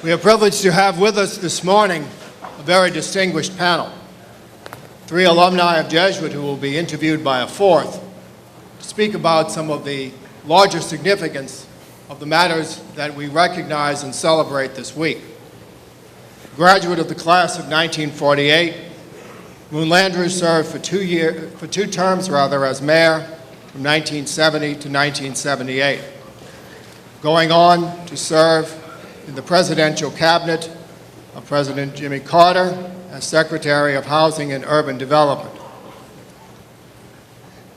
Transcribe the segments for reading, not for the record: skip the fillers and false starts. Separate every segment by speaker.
Speaker 1: We are privileged to have with us this morning a very distinguished panel. 3 alumni of Jesuit who will be interviewed by a fourth to speak about some of the larger significance of the matters that we recognize and celebrate this week. Graduate of the class of 1948, Moon Landrieu served for two terms as mayor from 1970 to 1978, going on to serve in the presidential cabinet of President Jimmy Carter as Secretary of Housing and Urban Development.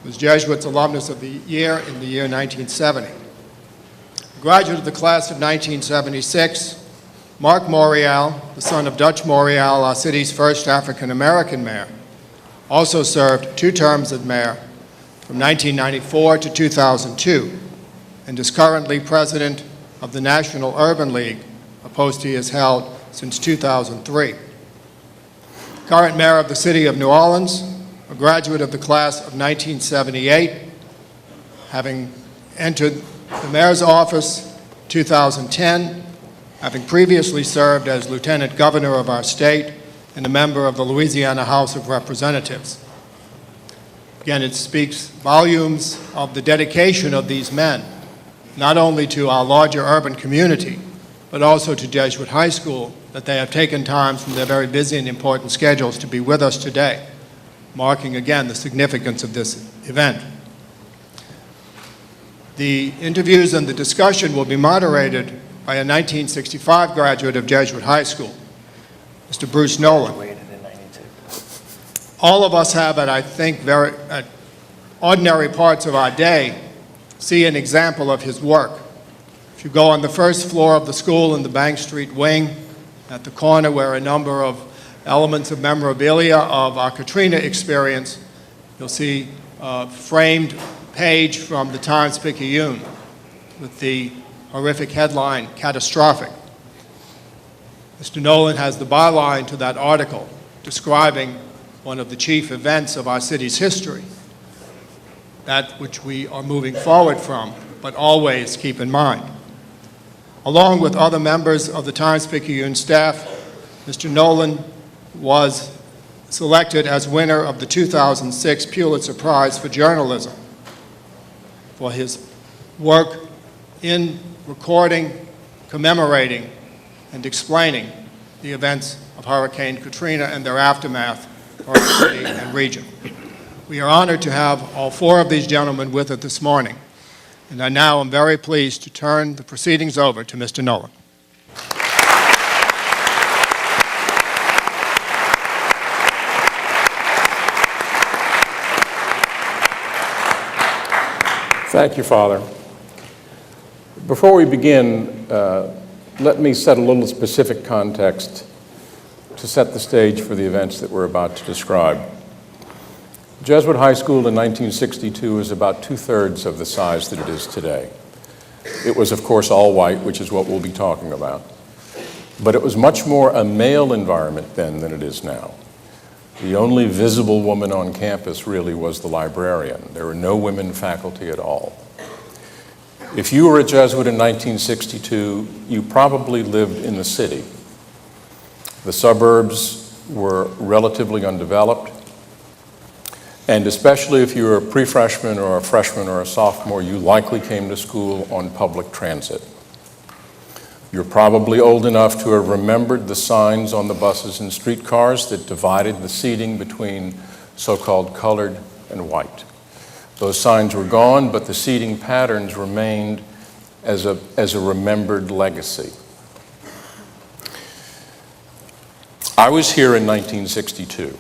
Speaker 1: He was Jesuit's Alumnus of the Year in the year 1970. Graduate of the class of 1976, Marc Morial, the son of Dutch Morial, our city's first African-American mayor, also served 2 terms as mayor from 1994 to 2002, and is currently president of the National Urban League, a post he has held since 2003. Current mayor of the city of New Orleans, a graduate of the class of 1978, having entered the mayor's office in 2010, having previously served as lieutenant governor of our state and a member of the Louisiana House of Representatives. Again, it speaks volumes of the dedication of these men, not only to our larger urban community, but also to Jesuit High School, that they have taken time from their very busy and important schedules to be with us today, marking again the significance of this event. The interviews and the discussion will be moderated by a 1965 graduate of Jesuit High School, Mr. Bruce Nolan. All of us have, at ordinary parts of our day, see an example of his work. If you go on the first floor of the school in the Bank Street wing, at the corner where a number of elements of memorabilia of our Katrina experience, you'll see a framed page from the Times-Picayune with the horrific headline, "Catastrophic." Mr. Nolan has the byline to that article describing one of the chief events of our city's history, that which we are moving forward from, but always keep in mind. Along with other members of the Times-Picayune staff, Mr. Nolan was selected as winner of the 2006 Pulitzer Prize for Journalism for his work in recording, commemorating, and explaining the events of Hurricane Katrina and their aftermath for our city and region. We are honored to have all 4 of these gentlemen with us this morning, and I now am very pleased to turn the proceedings over to Mr. Nolan.
Speaker 2: Thank you, Father. Before we begin, let me set a little specific context to set the stage for the events that we're about to describe. Jesuit High School in 1962 was about 2/3 of the size that it is today. It was, of course, all white, which is what we'll be talking about. But it was much more a male environment then than it is now. The only visible woman on campus really was the librarian. There were no women faculty at all. If you were a Jesuit in 1962, you probably lived in the city. The suburbs were relatively undeveloped, and especially if you were a pre-freshman or a freshman or a sophomore, you likely came to school on public transit. You're probably old enough to have remembered the signs on the buses and streetcars that divided the seating between so-called colored and white. Those signs were gone, but the seating patterns remained as a remembered legacy. I was here in 1962.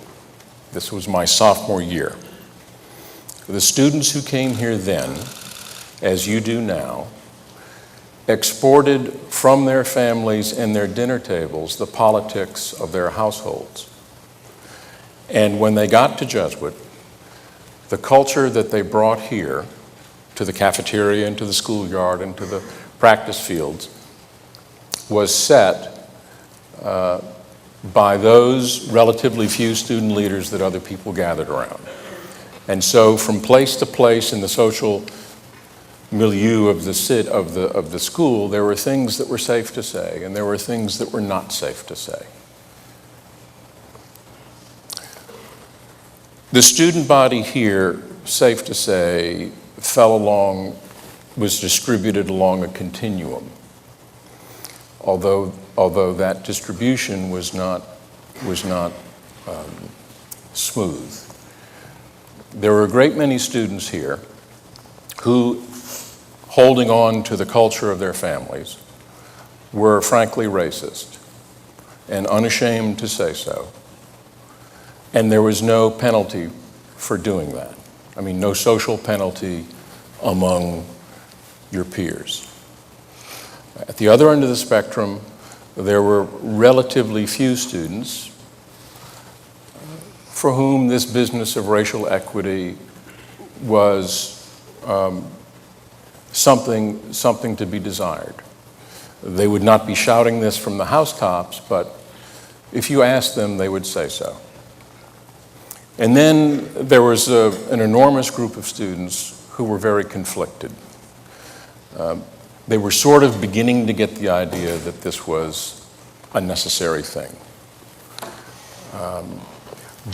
Speaker 2: This was my sophomore year. The students who came here then, as you do now, exported from their families and their dinner tables the politics of their households. And when they got to Jesuit, the culture that they brought here to the cafeteria and to the schoolyard and to the practice fields was set by those relatively few student leaders that other people gathered around. And so from place to place in the social milieu of the school, there were things that were safe to say, and there were things that were not safe to say. The student body here, safe to say, was distributed along a continuum, although that distribution was not smooth. There were a great many students here who, holding on to the culture of their families, were frankly racist and unashamed to say so. And there was no penalty for doing that. I mean, no social penalty among your peers. At the other end of the spectrum, there were relatively few students for whom this business of racial equity was something to be desired. They would not be shouting this from the housetops, but if you asked them, they would say so. And then there was an enormous group of students who were very conflicted. They were sort of beginning to get the idea that this was a necessary thing.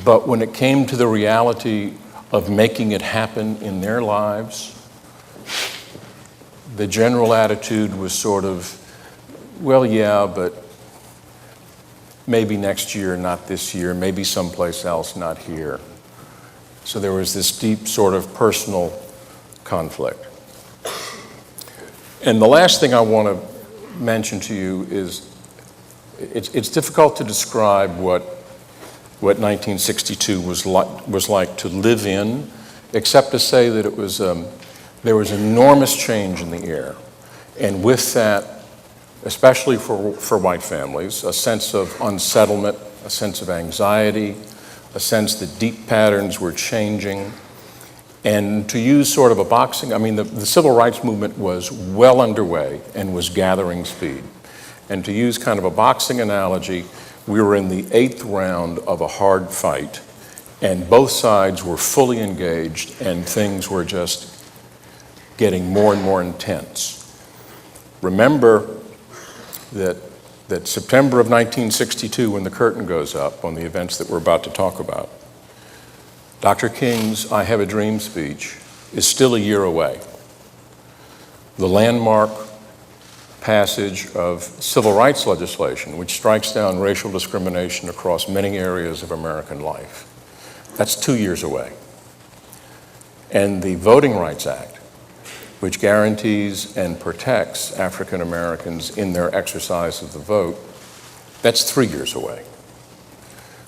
Speaker 2: But when it came to the reality of making it happen in their lives, the general attitude was sort of, well, yeah, but maybe next year, not this year, maybe someplace else, not here. So there was this deep sort of personal conflict. And the last thing I want to mention to you is it's difficult to describe what 1962 was like to live in, except to say that it was there was enormous change in the air, and with that, especially for white families, a sense of unsettlement, a sense of anxiety, a sense that deep patterns were changing. And to use sort of a boxing, I mean, the civil rights movement was well underway and was gathering speed. And to use kind of a boxing analogy, we were in the 8th round of a hard fight, and both sides were fully engaged, and things were just getting more and more intense. Remember that September of 1962, when the curtain goes up on the events that we're about to talk about, Dr. King's I Have a Dream speech is still a year away. The landmark passage of civil rights legislation, which strikes down racial discrimination across many areas of American life, that's 2 years away. And the Voting Rights Act, which guarantees and protects African Americans in their exercise of the vote, that's 3 years away.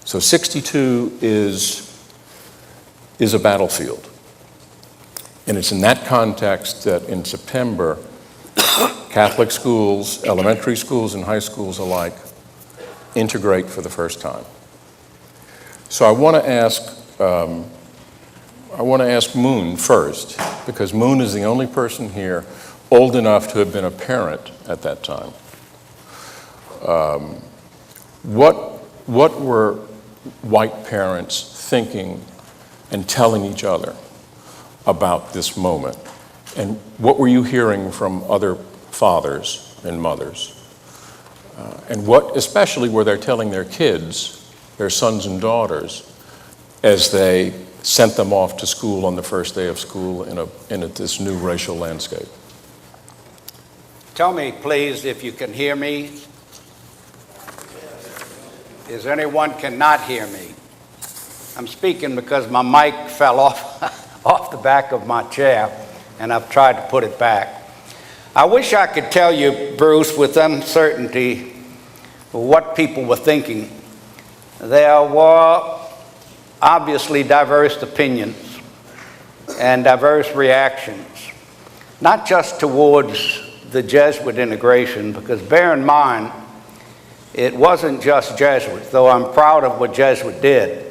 Speaker 2: So 62 is a battlefield. And it's in that context that in September, Catholic schools, elementary schools and high schools alike, integrate for the first time. So I want to ask Moon first, because Moon is the only person here old enough to have been a parent at that time. What were white parents thinking and telling each other about this moment? And what were you hearing from other fathers and mothers? And what especially were they telling their kids, their sons and daughters, as they sent them off to school on the first day of school in this new racial landscape?
Speaker 3: Tell me, please, if you can hear me. Is anyone cannot hear me? I'm speaking because my mic fell off the back of my chair, and I've tried to put it back. I wish I could tell you, Bruce, with uncertainty what people were thinking. There were obviously diverse opinions and diverse reactions, not just towards the Jesuit integration, because bear in mind, it wasn't just Jesuits, though I'm proud of what Jesuit did.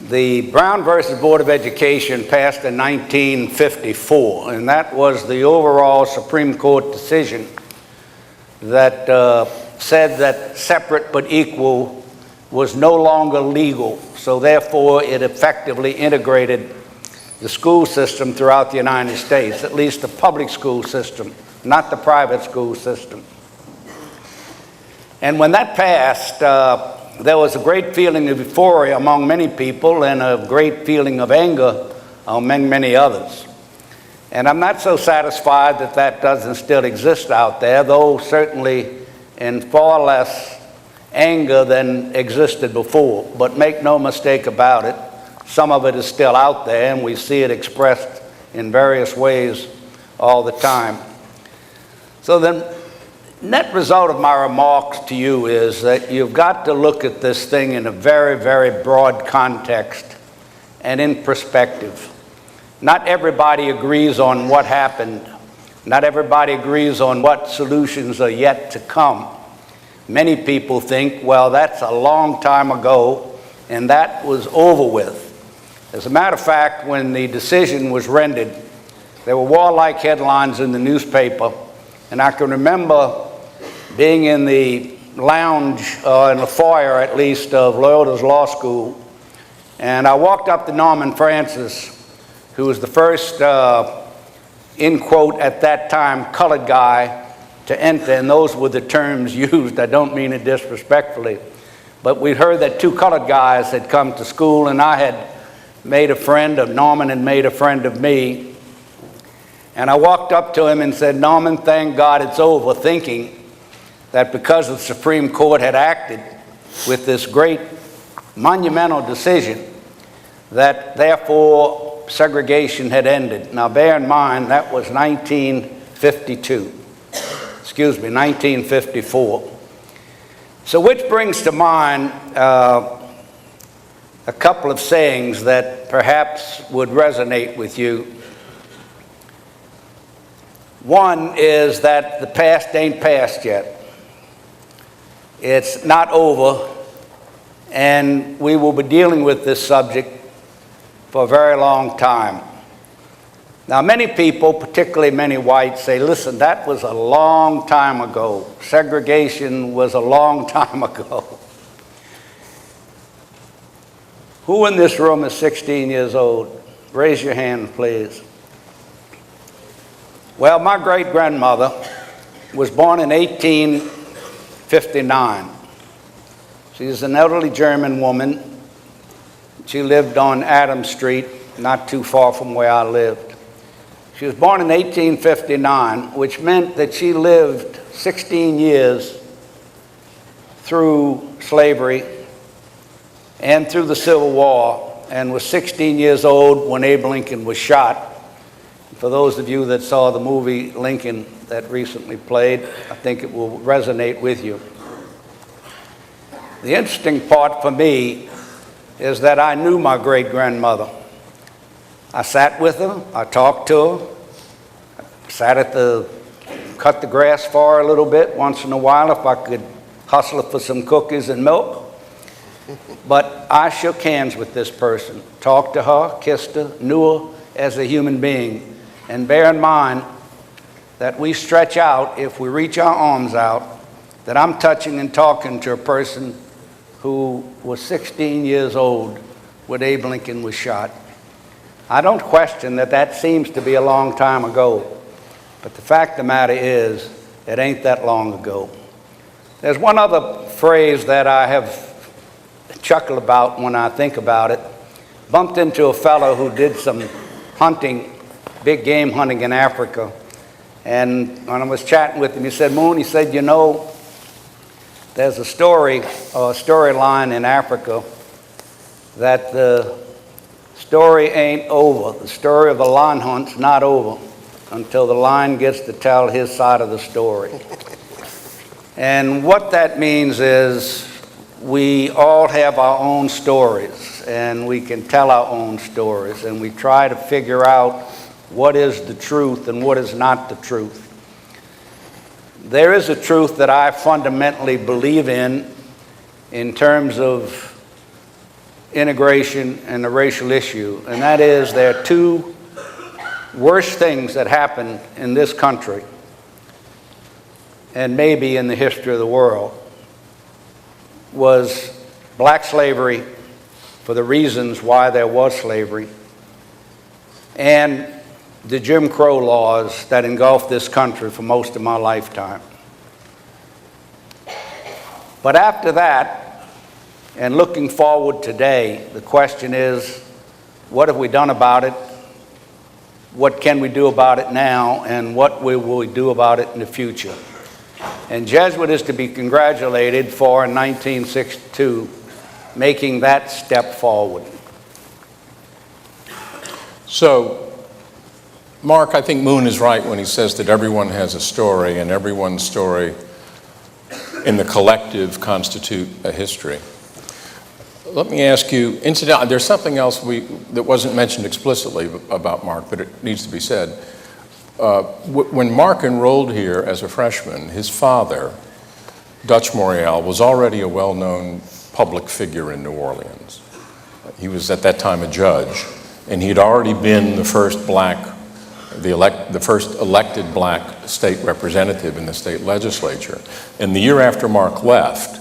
Speaker 3: The Brown versus Board of Education passed in 1954, and that was the overall Supreme Court decision that said that separate but equal was no longer legal, so therefore it effectively integrated the school system throughout the United States, at least the public school system, not the private school system. And when that passed, there was a great feeling of euphoria among many people and a great feeling of anger among many others. And I'm not so satisfied that that doesn't still exist out there, though certainly in far less anger than existed before. But make no mistake about it, some of it is still out there, and we see it expressed in various ways all the time. So the net result of my remarks to you is that you've got to look at this thing in a very, very broad context and in perspective. Not everybody agrees on what happened. Not everybody agrees on what solutions are yet to come. Many people think, well, that's a long time ago, and that was over with. As a matter of fact, when the decision was rendered, there were warlike headlines in the newspaper, and I can remember being in the lounge, in the foyer at least, of Loyola's Law School, and I walked up to Norman Francis, who was the first, in quote, at that time, colored guy to enter, and those were the terms used. I don't mean it disrespectfully, but we'd heard that two colored guys had come to school, and I had made a friend of Norman and made a friend of me. And I walked up to him and said, Norman, thank God it's over, thinking that because the Supreme Court had acted with this great monumental decision, that therefore segregation had ended. Now bear in mind, that was 1954. So which brings to mind a couple of sayings that perhaps would resonate with you. One is that the past ain't past yet. It's not over, and we will be dealing with this subject for a very long time. Now, many people, particularly many whites, say, listen, that was a long time ago. Segregation was a long time ago. Who in this room is 16 years old? Raise your hand, please. Well, my great-grandmother was born in 1859. She's an elderly German woman. She lived on Adams Street, not too far from where I lived. She was born in 1859, which meant that she lived 16 years through slavery and through the Civil War, and was 16 years old when Abe Lincoln was shot. For those of you that saw the movie Lincoln that recently played, I think it will resonate with you. The interesting part for me is that I knew my great-grandmother. I sat with her, I talked to her, cut the grass for her a little bit once in a while if I could hustle her for some cookies and milk. But I shook hands with this person, talked to her, kissed her, knew her as a human being. And bear in mind that we stretch out, if we reach our arms out, that I'm touching and talking to a person who was 16 years old when Abe Lincoln was shot. I don't question that that seems to be a long time ago, but the fact of the matter is, it ain't that long ago. There's one other phrase that I have chuckled about when I think about it. Bumped into a fellow who did some hunting, big game hunting in Africa, and when I was chatting with him, he said, Moon, he said, you know, there's a storyline in Africa that the story ain't over. The story of the lion hunt's not over until the lion gets to tell his side of the story. And what that means is we all have our own stories, and we can tell our own stories, and we try to figure out what is the truth and what is not the truth. There is a truth that I fundamentally believe in terms of integration and the racial issue, and that is there are two worst things that happened in this country and maybe in the history of the world was black slavery for the reasons why there was slavery, and the Jim Crow laws that engulfed this country for most of my lifetime. But after that, and looking forward today, the question is, what have we done about it? What can we do about it now? And what will we do about it in the future? And Jesuit is to be congratulated for, in 1962, making that step forward.
Speaker 2: So, Mark, I think Moon is right when he says that everyone has a story, and everyone's story in the collective constitute a history. Let me ask you, incidentally, there's something else that wasn't mentioned explicitly about Mark, but it needs to be said. When Mark enrolled here as a freshman, his father, Dutch Morial, was already a well-known public figure in New Orleans. He was at that time a judge, and he'd already been the first first elected black state representative in the state legislature. And the year after Mark left,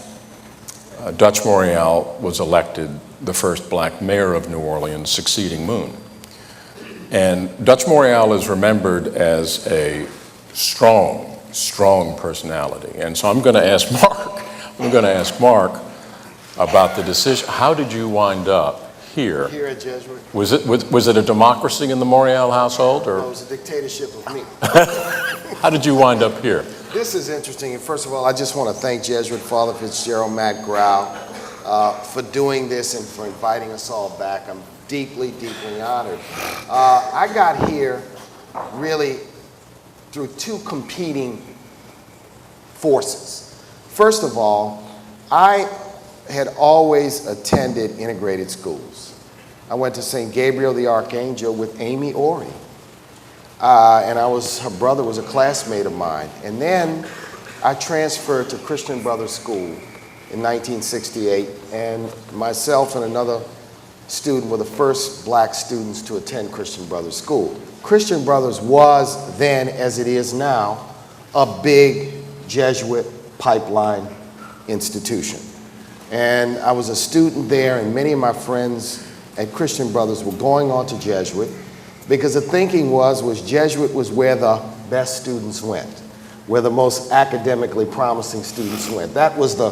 Speaker 2: Dutch Morial was elected the first black mayor of New Orleans, succeeding Moon. And Dutch Morial is remembered as a strong personality. And so I'm going to ask Mark about the decision. How did you wind up here?
Speaker 4: Here at Jesuit.
Speaker 2: Was it a democracy in the Morial household, or?
Speaker 4: No, it was a dictatorship of me.
Speaker 2: How did you wind up here?
Speaker 4: This is interesting, and first of all, I just want to thank Jesuit Father Fitzgerald Matt Grau for doing this and for inviting us all back. I'm deeply honored. I got here really through two competing forces. First of all, I had always attended integrated schools. I went to St. Gabriel the Archangel with Amy Ori. And her brother was a classmate of mine. And then I transferred to Christian Brothers School in 1968, and myself and another student were the first black students to attend Christian Brothers School. Christian Brothers was then, as it is now, a big Jesuit pipeline institution. And I was a student there, and many of my friends at Christian Brothers were going on to Jesuit, because the thinking was Jesuit was where the best students went, where the most academically promising students went. That was the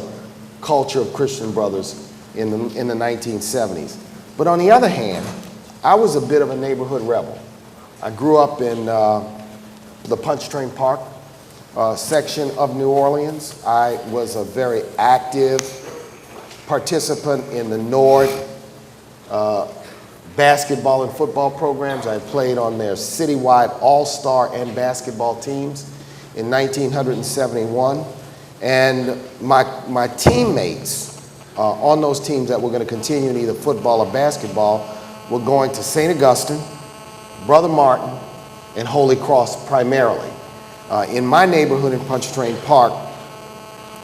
Speaker 4: culture of Christian Brothers in the 1970s. But on the other hand, I was a bit of a neighborhood rebel. I grew up in the Pontchartrain Park section of New Orleans. I was a very active participant in the Nord basketball and football programs. I played on their citywide all-star and basketball teams in 1971. And my teammates on those teams that were going to continue in either football or basketball were going to St. Augustine, Brother Martin, and Holy Cross primarily. In my neighborhood in Pontchartrain Park,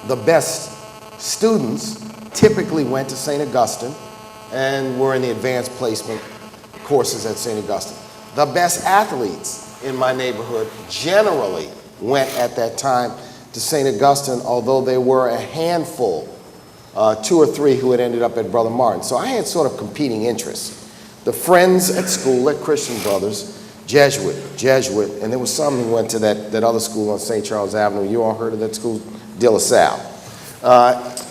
Speaker 4: the best students typically went to St. Augustine and were in the advanced placement courses at St. Augustine. The best athletes in my neighborhood generally went at that time to St. Augustine, although there were a handful, 2 or 3 who had ended up at Brother Martin. So I had sort of competing interests. The friends at school at Christian Brothers, Jesuit, and there was some who went to that other school on St. Charles Avenue. You all heard of that school? De La Salle.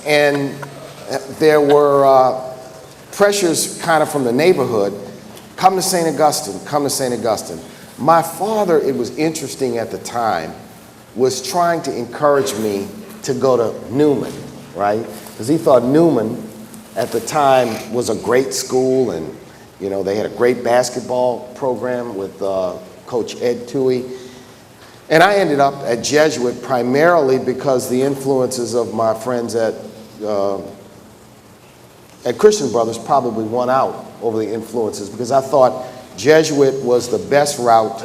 Speaker 4: And there were pressures kind of from the neighborhood. Come to St. Augustine, come to St. Augustine. My father, it was interesting at the time, was trying to encourage me to go to Newman, right? Because he thought Newman at the time was a great school, and you know, they had a great basketball program with Coach Ed Toohey. And I ended up at Jesuit primarily because the influences of my friends at Christian Brothers probably won out over the influences, because I thought Jesuit was the best route,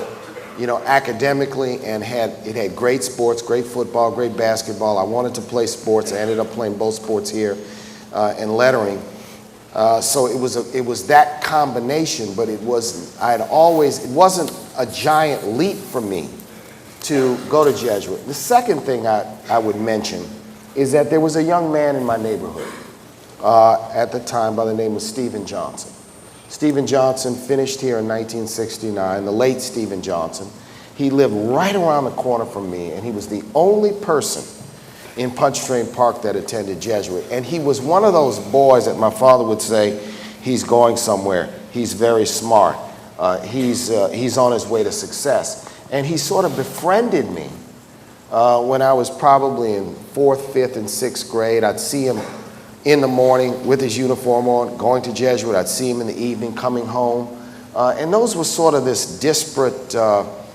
Speaker 4: you know, academically, and it had great sports, great football, great basketball. I wanted to play sports. I ended up playing both sports here and lettering. So it was that combination, but it wasn't a giant leap for me to go to Jesuit. The second thing I would mention is that there was a young man in my neighborhood at the time by the name of Stephen Johnson. Stephen Johnson finished here in 1969, the late Stephen Johnson. He lived right around the corner from me, and he was the only person in Pontchartrain Park that attended Jesuit. And he was one of those boys that my father would say, he's going somewhere, he's very smart, he's on his way to success. And he sort of befriended me when I was probably in 4th, 5th, and 6th grade. I'd see him in the morning with his uniform on, going to Jesuit. I'd see him in the evening coming home. And those were sort of this disparate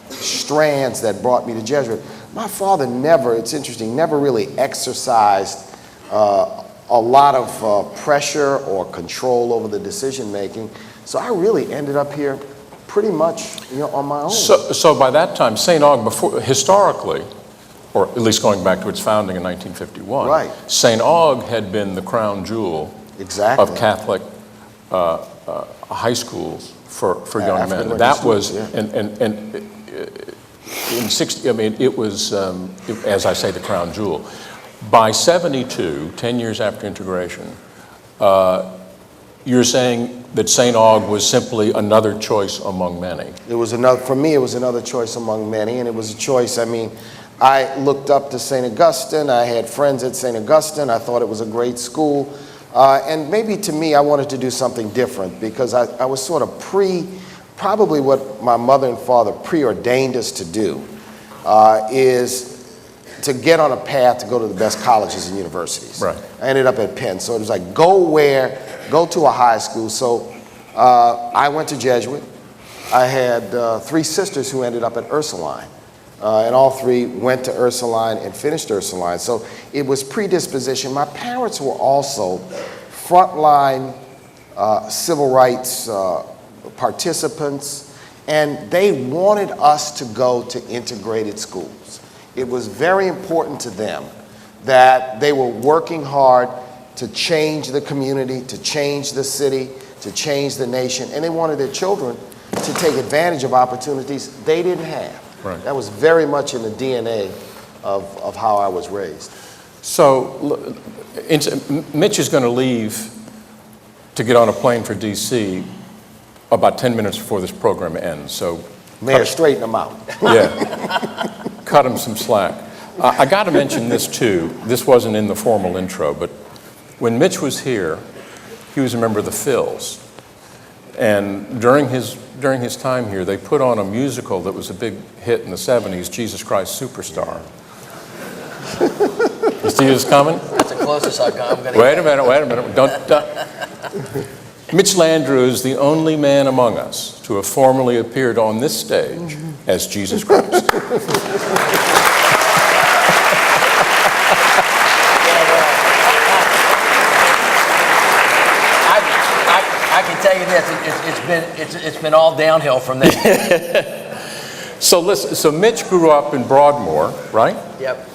Speaker 4: strands that brought me to Jesuit. My father never, it's interesting, never really exercised a lot of pressure or control over the decision making. So I really ended up here pretty much, on my own.
Speaker 2: So by that time, St. Aug, historically, or at least going back to its founding in 1951,
Speaker 4: right.
Speaker 2: St. Aug had been the crown jewel
Speaker 4: exactly.
Speaker 2: of Catholic high schools for young men. That was,
Speaker 4: yeah.
Speaker 2: and in 60, I mean, it was, as I say, the crown jewel. By 72, 10 years after integration, you're saying that St. Aug was simply another choice among many.
Speaker 4: It was another, for me, it was another choice among many, and it was a choice, I mean, I looked up to St. Augustine, I had friends at St. Augustine, I thought it was a great school, and maybe to me, I wanted to do something different because I was sort of probably what my mother and father preordained us to do is to get on a path to go to the best colleges and universities.
Speaker 2: Right.
Speaker 4: I ended up at Penn, so it was like go to a high school. So I went to Jesuit. I had 3 sisters who ended up at Ursuline, and all 3 went to Ursuline and finished Ursuline. So it was predisposition. My parents were also frontline civil rights participants, and they wanted us to go to integrated schools. It was very important to them that they were working hard to change the community, to change the city, to change the nation, and they wanted their children to take advantage of opportunities they didn't have.
Speaker 2: Right.
Speaker 4: That was very much in the DNA of how I was raised.
Speaker 2: So Mitch is going to leave to get on a plane for D.C. about 10 minutes before this program ends. So,
Speaker 4: Mayor, straighten them out.
Speaker 2: yeah, cut him some slack. I got to mention this too. This wasn't in the formal intro, but when Mitch was here, he was a member of the Phils. And during his time here, they put on a musical that was a big hit in the 70s, Jesus Christ Superstar. You see this coming?
Speaker 5: That's the closest I've gone. I'm gonna
Speaker 2: Wait a minute. Don't. Mitch Landrieu is the only man among us to have formally appeared on this stage as Jesus Christ.
Speaker 5: I can tell you this, it's been all downhill from there.
Speaker 2: So listen, so Mitch grew up in Broadmoor, right?
Speaker 5: Yep.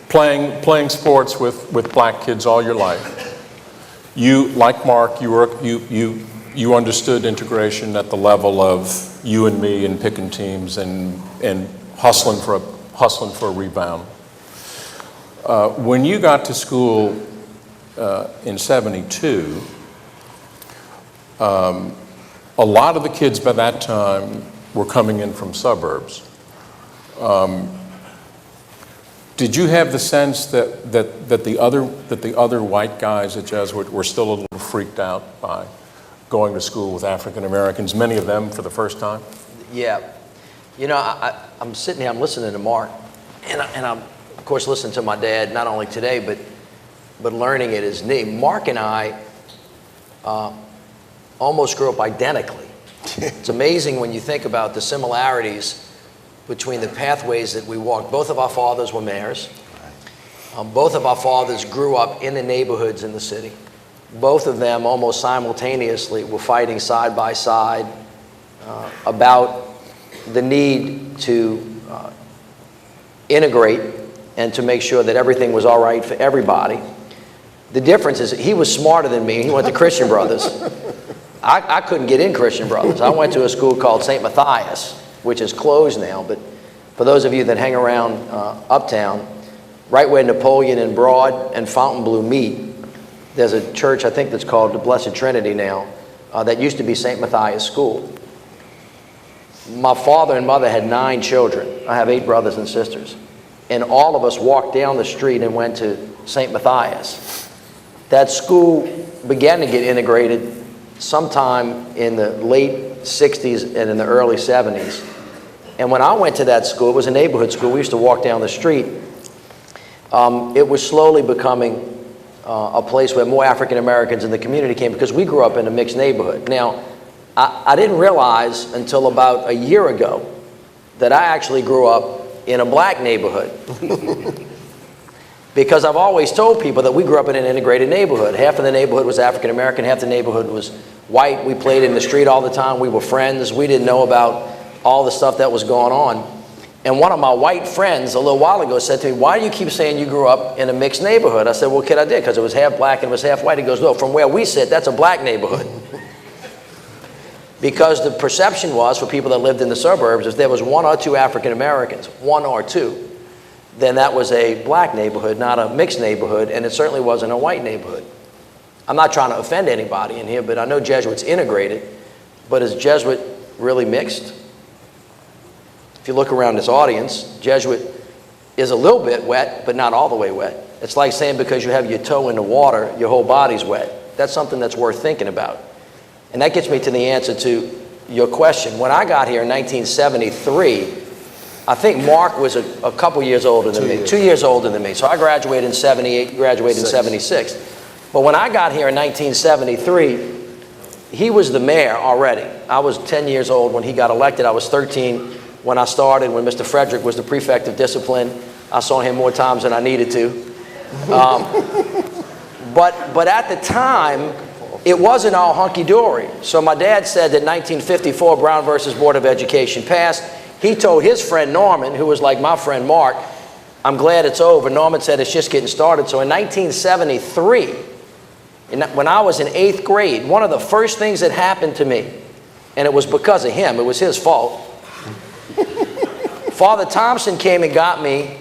Speaker 2: Playing sports with black kids all your life. You, like Mark, you understood integration at the level of you and me and picking teams and hustling for a rebound. When you got to school in '72, a lot of the kids by that time were coming in from suburbs. Did you have the sense that the other white guys at Jesuit were still a little freaked out by going to school with African Americans, many of them for the first time?
Speaker 5: Yeah. You know, I'm sitting here, I'm listening to Mark, and I'm, of course, listening to my dad, not only today, but learning at his knee. Mark and I almost grew up identically. It's amazing when you think about the similarities between the pathways that we walked. Both of our fathers were mayors. Both of our fathers grew up in the neighborhoods in the city. Both of them almost simultaneously were fighting side by side about the need to integrate and to make sure that everything was all right for everybody. The difference is he was smarter than me. He went to Christian Brothers. I couldn't get in Christian Brothers. I went to a school called St. Matthias, which is closed now, but for those of you that hang around uptown, right where Napoleon and Broad and Fontainebleau meet, there's a church I think that's called the Blessed Trinity now, that used to be St. Matthias School. My father and mother had 9 children. I have 8 brothers and sisters. And all of us walked down the street and went to St. Matthias. That school began to get integrated sometime in the late 60s and in the early 70s. And when I went to that school, it was a neighborhood school. We used to walk down the street. It was slowly becoming a place where more African Americans in the community came, because we grew up in a mixed neighborhood. Now, I didn't realize until about a year ago that I actually grew up in a black neighborhood. Because I've always told people that we grew up in an integrated neighborhood. Half of the neighborhood was African American, half the neighborhood was white. We played in the street all the time. We were friends. We didn't know about all the stuff that was going on. And one of my white friends a little while ago said to me, "Why do you keep saying you grew up in a mixed neighborhood?" I said, "Well, kid, I did, because it was half black and it was half white." He goes, "No, from where we sit, that's a black neighborhood." Because the perception was, for people that lived in the suburbs, if there was 1 or 2 African Americans, 1 or 2, then that was a black neighborhood, not a mixed neighborhood, and it certainly wasn't a white neighborhood. I'm not trying to offend anybody in here, but I know Jesuit's integrated, but is Jesuit really mixed? If you look around this audience, Jesuit is a little bit wet, but not all the way wet. It's like saying because you have your toe in the water, your whole body's wet. That's something that's worth thinking about. And that gets me to the answer to your question. When I got here in 1973, I think Mark was a couple years older than me, 2 years older than me. So I graduated in 78, graduated in 76. But when I got here in 1973, he was the mayor already. I was 10 years old when he got elected. I was 13 when I started, when Mr. Frederick was the prefect of discipline. I saw him more times than I needed to. But at the time, it wasn't all hunky-dory. So my dad said that 1954 Brown versus Board of Education passed. He told his friend Norman, who was like my friend Mark, "I'm glad it's over." Norman said, "It's just getting started." So in 1973, when I was in 8th grade, one of the first things that happened to me, and it was because of him, it was his fault, Father Thompson came and got me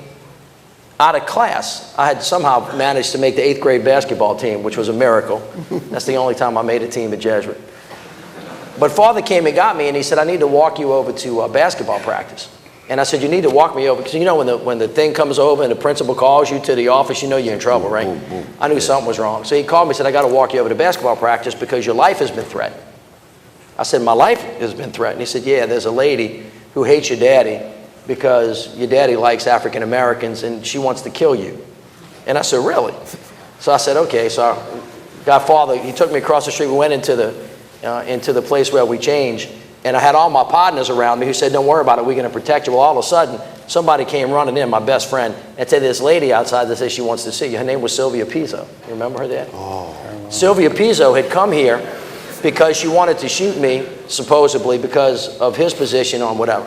Speaker 5: out of class. I had somehow managed to make the 8th grade basketball team, which was a miracle. That's the only time I made a team at Jesuit. But Father came and got me, and he said, "I need to walk you over to basketball practice." And I said, "You need to walk me over," because you know when the thing comes over and the principal calls you to the office, you know you're in trouble, right? I knew something was wrong. So he called me and said, "I got to walk you over to basketball practice because your life has been threatened." I said, "My life has been threatened?" He said, "Yeah, there's a lady who hates your daddy because your daddy likes African Americans and she wants to kill you." And I said, "Really?" So I said, "Okay." So I got Father, he took me across the street. We went into the place where we changed, and I had all my partners around me who said, "Don't worry about it, we're going to protect you." Well, all of a sudden, somebody came running in, my best friend, and said, "This lady outside that says she wants to see you." Her name was Sylvia Pizzo. You remember her, Dad? Oh. Sylvia Pizzo had come here because she wanted to shoot me, supposedly, because of his position on whatever.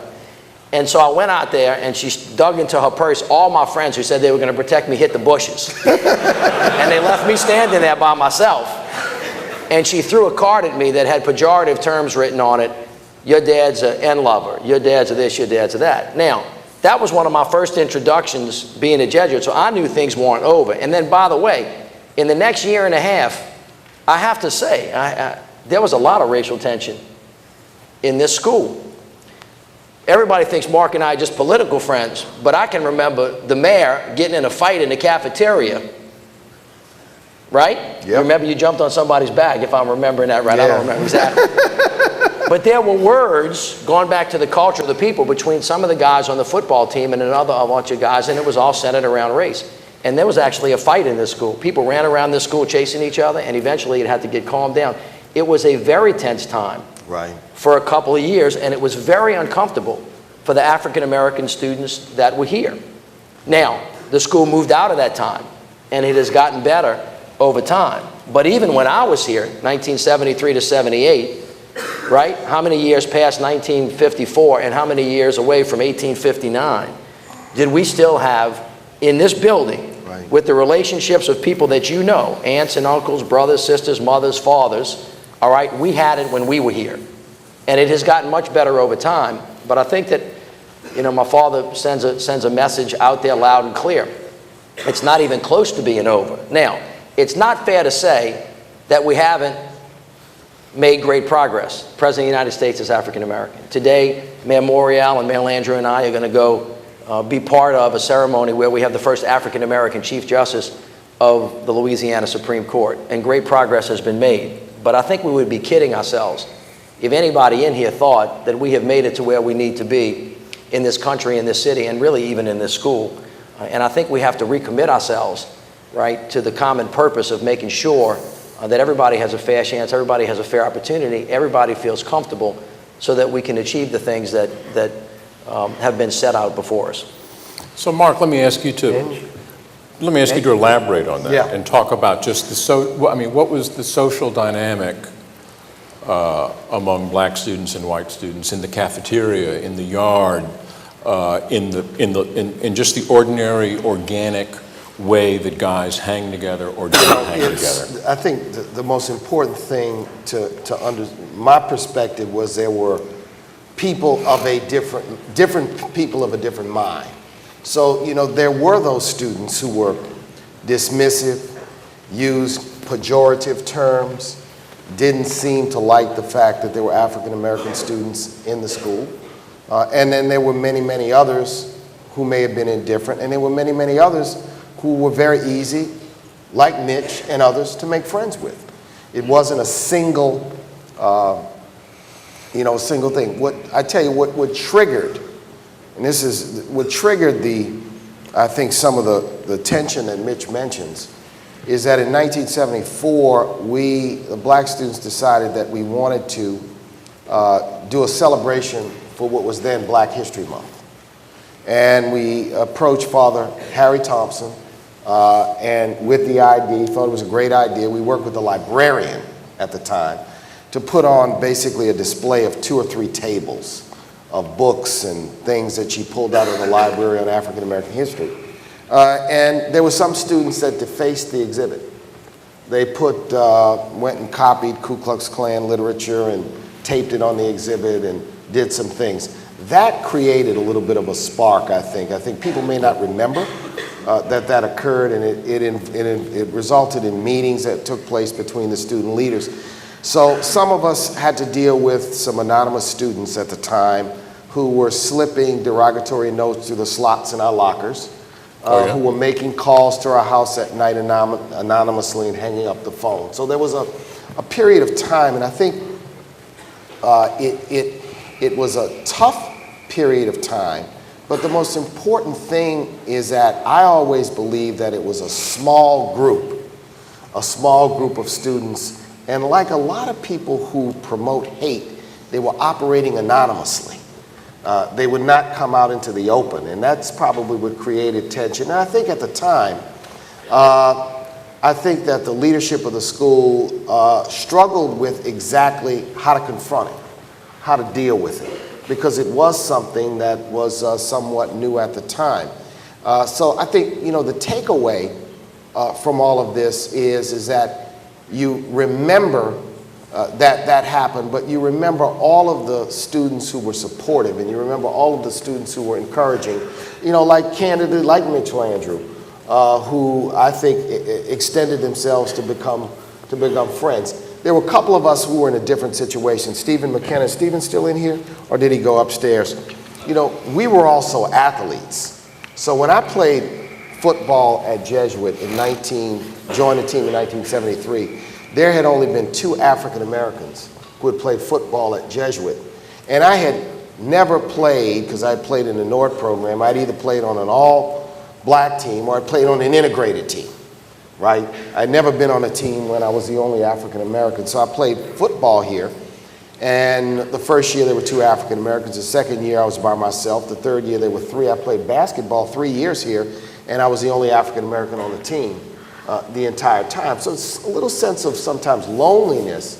Speaker 5: And so I went out there, and she dug into her purse. All my friends who said they were going to protect me hit the bushes. And they left me standing there by myself. And she threw a card at me that had pejorative terms written on it. "Your dad's an N lover. Your dad's a this, your dad's a that." Now, that was one of my first introductions being a Jesuit, so I knew things weren't over. And then, by the way, in the next year and a half, I have to say, there was a lot of racial tension in this school. Everybody thinks Mark and I are just political friends, but I can remember the mayor getting in a fight in the cafeteria. Right? Yep. You remember you jumped on somebody's bag, if I'm remembering that right. Yeah. I don't remember exactly. But there were words, going back to the culture of the people, between some of the guys on the football team and another bunch of guys, and it was all centered around race. And there was actually a fight in this school. People ran around this school chasing each other, and eventually it had to get calmed down. It was a very tense time for a couple of years, and it was very uncomfortable for the African-American students that were here. Now, the school moved out of that time, and it has gotten better over time. But even when I was here, 1973 to 78, right? How many years past 1954 and how many years away from 1859 did we still have in this building, with the relationships of people that you know, aunts and uncles, brothers, sisters, mothers, fathers, all right? We had it when we were here. And it has gotten much better over time. But I think that, you know, my father sends a message out there loud and clear. It's not even close to being over. Now, it's not fair to say that we haven't made great progress. The President of the United States is African American. Today, Mayor Morial and Mayor Landrieu and I are going to go be part of a ceremony where we have the first African American Chief Justice of the Louisiana Supreme Court, and great progress has been made. But I think we would be kidding ourselves if anybody in here thought that we have made it to where we need to be in this country, in this city, and really even in this school. And I think we have to recommit ourselves, right, to the common purpose of making sure that everybody has a fair chance, everybody has a fair opportunity, everybody feels comfortable, so that we can achieve the things that have been set out before us.
Speaker 2: So Mark, let me ask you to elaborate on that,
Speaker 4: Yeah.
Speaker 2: and talk about just what was the social dynamic among black students and white students in the cafeteria, in the yard, in just the ordinary, organic way that guys hang together or don't hang together?
Speaker 4: I think the most important thing my perspective was there were people of different people of a different mind. So, there were those students who were dismissive, used pejorative terms, didn't seem to like the fact that there were African American students in the school. And then there were many, many others who may have been indifferent, and there were many, many others who were very easy, like Mitch and others, to make friends with. It wasn't a single thing. What triggered, and this is what triggered I think some of the tension that Mitch mentions, is that in 1974, the black students decided that we wanted to do a celebration for what was then Black History Month. And we approached Father Harry Thompson, and with the idea, thought it was a great idea. We worked with the librarian at the time to put on basically a display of 2 or 3 tables of books and things that she pulled out of the library on African American history. And there were some students that defaced the exhibit. They went and copied Ku Klux Klan literature and taped it on the exhibit and did some things. That created a little bit of a spark, I think. I think people may not remember that occurred, and it resulted in meetings that took place between the student leaders. So some of us had to deal with some anonymous students at the time who were slipping derogatory notes through the slots in our lockers, who were making calls to our house at night anonymously and hanging up the phone. So there was a period of time, and I think it was a tough period of time, but the most important thing is that I always believed that it was a small group of students, and like a lot of people who promote hate, they were operating anonymously. They would not come out into the open, and that's probably what created tension. And I think at the time, I think that the leadership of the school struggled with exactly how to confront it, how to deal with it, because it was something that was somewhat new at the time. So I think, the takeaway from all of this is that you remember that happened, but you remember all of the students who were supportive, and you remember all of the students who were encouraging, like candidates like Mitch Landrieu, who I think extended themselves to become friends. There were a couple of us who were in a different situation. Stephen McKenna, is Stephen still in here, or did he go upstairs? We were also athletes. So when I played football at Jesuit joined the team in 1973, there had only been 2 African Americans who had played football at Jesuit. And I had never played, because I had played in the North program, I'd either played on an all-black team or I played on an integrated team, right? I'd never been on a team when I was the only African American. So I played football here. And the first year there were 2 African Americans. The second year I was by myself. The third year there were 3. I played basketball 3 years here, and I was the only African American on the team the entire time. So it's a little sense of sometimes loneliness,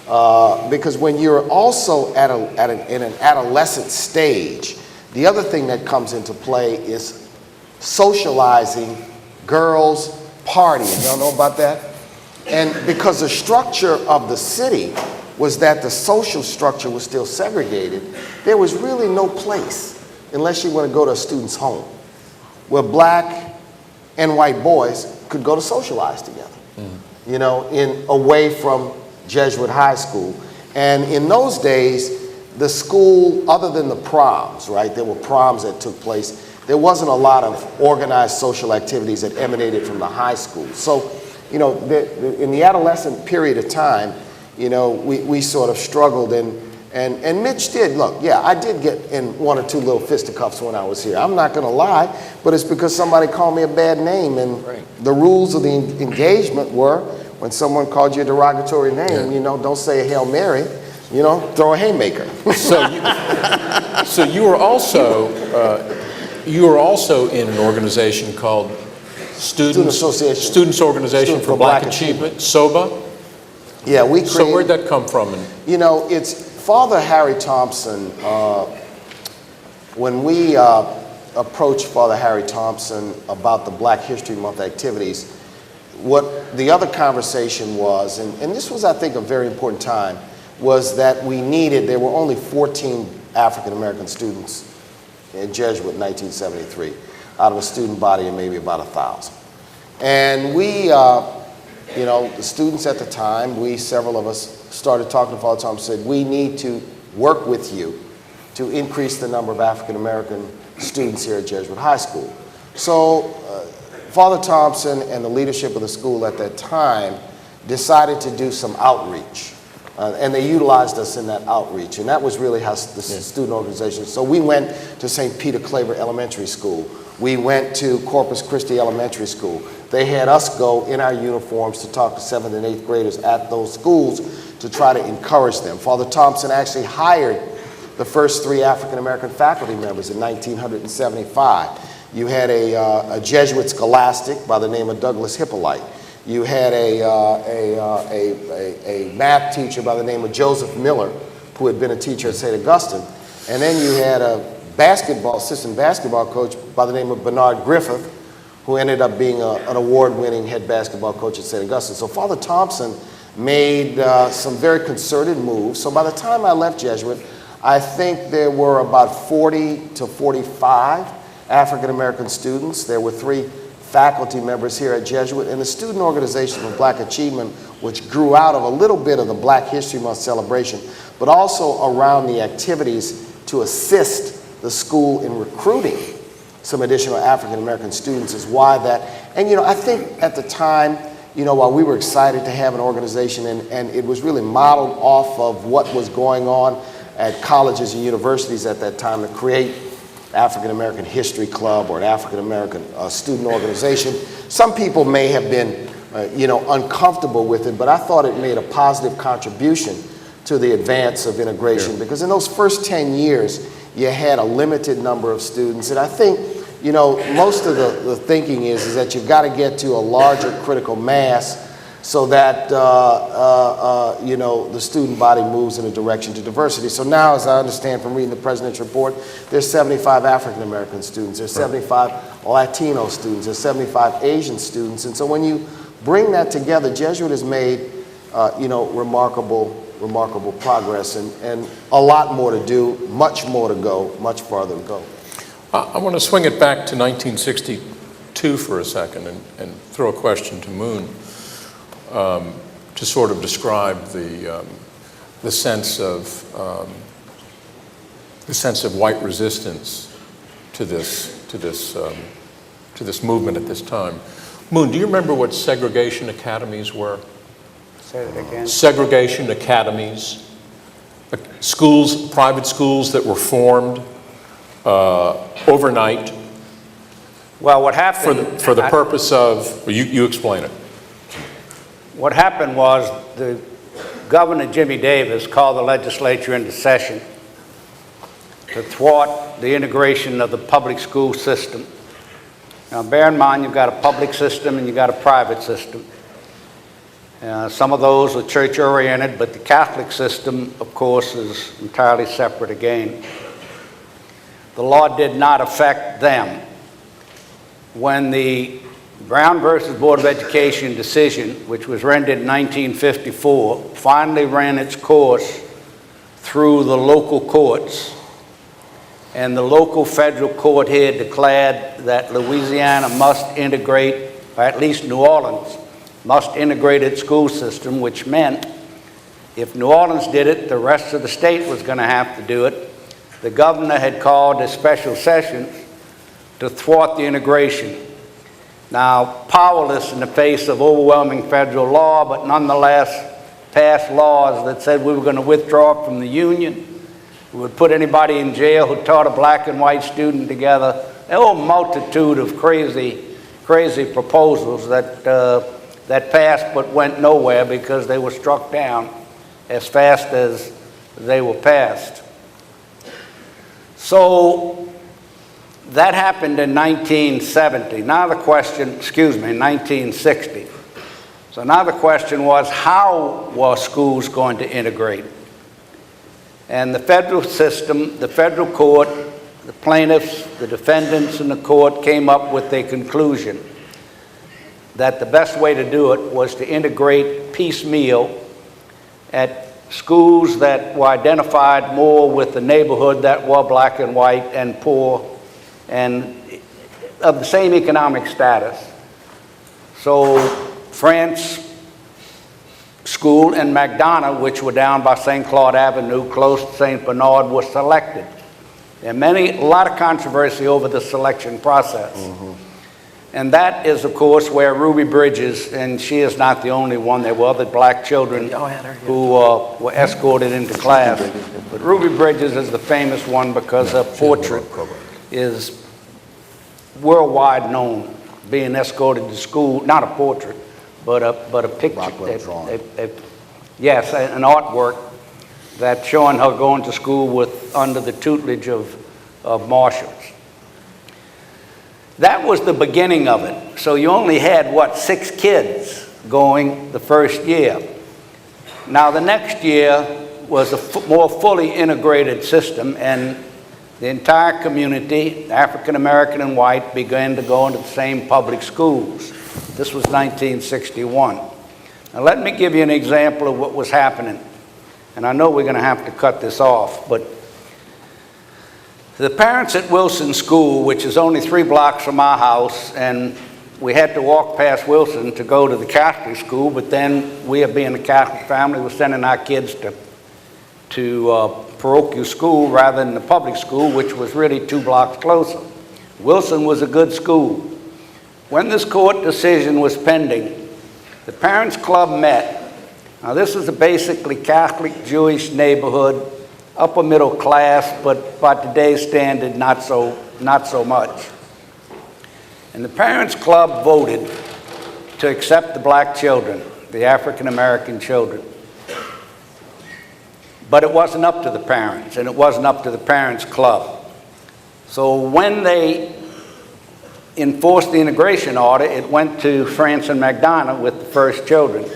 Speaker 4: because when you're also in an adolescent stage, the other thing that comes into play is socializing, girls partying. Y'all know about that? And because the structure of the city was that the social structure was still segregated, there was really no place, unless you want to go to a student's home, where black and white boys could go to socialize together, away from Jesuit High School. And in those days, the school, other than the proms, right, there were proms that took place, there wasn't a lot of organized social activities that emanated from the high school. So, you know, in the adolescent period of time, you know, we sort of struggled, and Mitch did, look, yeah, I did get in one or two little fisticuffs when I was here. I'm not gonna lie, but it's because somebody called me a bad name, and the rules of the engagement were, when someone called you a derogatory name, you know, don't say a Hail Mary, you know, throw a haymaker.
Speaker 2: So you were also in an organization called Students Organization for Black Achievement, SOBA.
Speaker 4: Yeah, we created.
Speaker 2: So where'd that come from?
Speaker 4: You know, it's Father Harry Thompson. When we approached Father Harry Thompson about the Black History Month activities, what the other conversation was, and this was, I think, a very important time, was that there were only 14 African American students in Jesuit in 1973, out of a student body of maybe about 1,000. And we, you know, the students at the time, several of us started talking to Father Thompson, said, we need to work with you to increase the number of African American students here at Jesuit High School. So Father Thompson and the leadership of the school at that time decided to do some outreach. And they utilized us in that outreach. And that was really how the student organization. So we went to St. Peter Claver Elementary School. We went to Corpus Christi Elementary School. They had us go in our uniforms to talk to 7th and 8th graders at those schools to try to encourage them. Father Thompson actually hired the first 3 African American faculty members in 1975. You had a Jesuit scholastic by the name of Douglas Hippolyte. You had a math teacher by the name of Joseph Miller, who had been a teacher at St. Augustine. And then you had a assistant basketball coach by the name of Bernard Griffith, who ended up being an award-winning head basketball coach at St. Augustine. So Father Thompson made some very concerted moves. So by the time I left Jesuit, I think there were about 40 to 45 African-American students. There were 3 faculty members here at Jesuit, and the Student Organization for Black Achievement, which grew out of a little bit of the Black History Month celebration, but also around the activities to assist the school in recruiting some additional African American students is why that, and you know, I think at the time, you know, while we were excited to have an organization and it was really modeled off of what was going on at colleges and universities at that time to create African American History Club or an African American student organization. Some people may have been, you know, uncomfortable with it, but I thought it made a positive contribution to the advance of integration because in those first 10 years, you had a limited number of students. And I think, you know, most of the thinking is that you've got to get to a larger critical mass so that, you know, the student body moves in a direction to diversity. So now, as I understand from reading the President's report, there's 75 African American students, there's 75 Latino students, there's 75 Asian students. And so when you bring that together, Jesuit has made, you know, remarkable progress and a lot more to do, much more to go, much farther to go.
Speaker 2: I want to swing it back to 1962 for a second and throw a question to Moon. To sort of describe the sense of white resistance to this movement at this time. Moon, do you remember what segregation academies were?
Speaker 3: Say it again.
Speaker 2: Segregation academies, schools, private schools that were formed overnight.
Speaker 3: Well, what happened
Speaker 2: for the purpose of you explain it.
Speaker 3: What happened was the Governor Jimmy Davis called the legislature into session to thwart the integration of the public school system. Now, bear in mind, you've got a public system and you've got a private system. Some of those are church-oriented, but the Catholic system, of course, is entirely separate again. The law did not affect them. When the Brown versus Board of Education decision, which was rendered in 1954, finally ran its course through the local courts, and the local federal court here declared that Louisiana must integrate, or at least New Orleans, must integrate its school system, which meant If New Orleans did it, the rest of the state was going to have to do it. The governor had called a special session to thwart the integration. Now, powerless in the face of overwhelming federal law, but nonetheless passed laws that said we were going to withdraw from the Union. We would put anybody in jail who taught a black and white student together. A whole multitude of crazy proposals that passed but went nowhere because they were struck down as fast as they were passed. So that happened in 1970. Now the question, 1960. So now the question was, how were schools going to integrate? And the federal system, the federal court, the plaintiffs, the defendants in the court came up with a conclusion that the best way to do it was to integrate piecemeal at schools that were identified more with the neighborhood that were black and white and poor and of the same economic status. So France School and McDonough, which were down by St. Claude Avenue, close to St. Bernard, were selected. There are a lot of controversy over the selection process. And that is, of course, where Ruby Bridges, and she is not the only one, there were other black children who were escorted into class. But Ruby Bridges is the famous one because her portrait is worldwide known, being escorted to school, not a portrait, but a picture. Yes, an artwork that's showing her going to school under the tutelage of marshals. That was the beginning of it. So you only had, 6 kids going the first year. Now the next year was a more fully integrated system, and the entire community, African American and white, began to go into the same public schools. This was 1961. Now let me give you an example of what was happening. And I know we're going to have to cut this off, but the parents at Wilson School, which is only 3 blocks from our house, and we had to walk past Wilson to go to the Catholic school, but then we, being a Catholic family, were sending our kids to parochial school rather than the public school, which was really 2 blocks closer. Wilson was a good school. When this court decision was pending, the Parents Club met. Now this is a basically Catholic Jewish neighborhood, upper middle class, but by today's standard, not so much. And the Parents Club voted to accept the black children, the African American children. But it wasn't up to the parents, and it wasn't up to the Parents Club. So when they enforced the integration order, it went to France and McDonough with the first children.